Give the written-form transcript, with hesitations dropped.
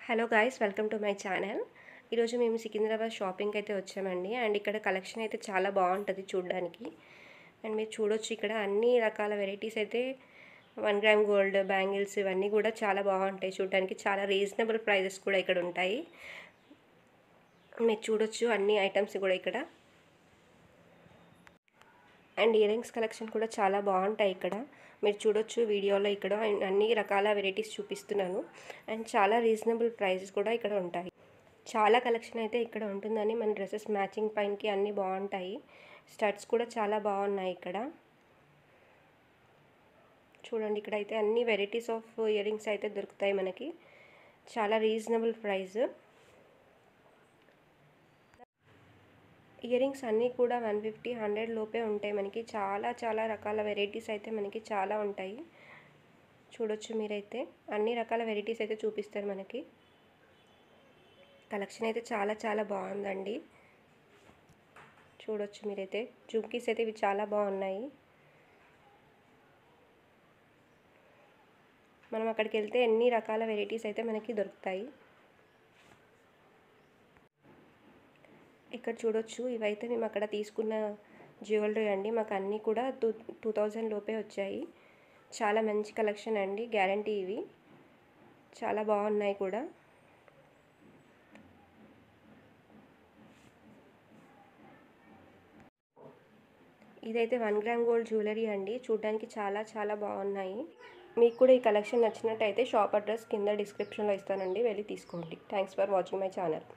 Hello guys, welcome to my channel. ఈరోజు మేము సికింద్రాబాద్ షాపింగ్కి అయితే వచ్చామండి. అండ్ ఇక్కడ కలెక్షన్ అయితే చాలా బాగుంటుంది చూడడానికి. అండ్ మీరు చూడొచ్చు, ఇక్కడ అన్ని రకాల వెరైటీస్ అయితే 1 గ్రామ్ గోల్డ్ బ్యాంగిల్స్ ఇవన్నీ కూడా చాలా బాగుంటాయి చూడడానికి. చాలా రీజనబుల్ ప్రైజెస్ కూడా ఇక్కడ ఉంటాయి. మీరు చూడొచ్చు అన్ని ఐటమ్స్ కూడా ఇక్కడ. అండ్ ఇయర్ రింగ్స్ కలెక్షన్ కూడా చాలా బాగుంటాయి ఇక్కడ. మీరు చూడొచ్చు వీడియోలో ఇక్కడ అన్ని రకాల వెరైటీస్ చూపిస్తున్నాను. అండ్ చాలా రీజనబుల్ ప్రైజెస్ కూడా ఇక్కడ ఉంటాయి. చాలా కలెక్షన్ అయితే ఇక్కడ ఉంటుందని మన డ్రెస్సెస్ మ్యాచింగ్ పైనకి అన్నీ బాగుంటాయి. స్టడ్స్ కూడా చాలా బాగున్నాయి ఇక్కడ. చూడండి, ఇక్కడ అయితే అన్ని వెరైటీస్ ఆఫ్ ఇయర్ రింగ్స్ అయితే దొరుకుతాయి మనకి. చాలా రీజనబుల్ ప్రైస్. ఇయర్ రింగ్స్ అన్నీ కూడా 150, 100 లోపే ఉంటాయి మనకి. చాలా రకాల వెరైటీస్ అయితే మనకి చాలా ఉంటాయి. చూడొచ్చు మీరైతే అన్ని రకాల వెరైటీస్ అయితే చూపిస్తారు మనకి. కలెక్షన్ అయితే చాలా బాగుందండి. చూడొచ్చు మీరైతే జుమ్కీస్ అయితే ఇవి చాలా బాగున్నాయి. మనం అక్కడికి వెళ్తే ఎన్ని రకాల వెరైటీస్ అయితే మనకి దొరుకుతాయి. ఇక్కడ చూడొచ్చు, ఇవైతే మేము అక్కడ తీసుకున్న జ్యువెలరీ అండి. మాకు అన్నీ కూడా 2000 లోపే వచ్చాయి. చాలా మంచి కలెక్షన్ అండి, గ్యారంటీ. ఇవి చాలా బాగున్నాయి కూడా. ఇదైతే 1 గ్రామ్ గోల్డ్ జ్యువెలరీ అండి. చూడడానికి చాలా బాగున్నాయి. మీకు కూడా ఈ కలెక్షన్ నచ్చినట్టయితే షాప్ అడ్రస్ కింద డిస్క్రిప్షన్లో ఇస్తానండి, వెళ్ళి తీసుకోండి. Thanks for watching my channel.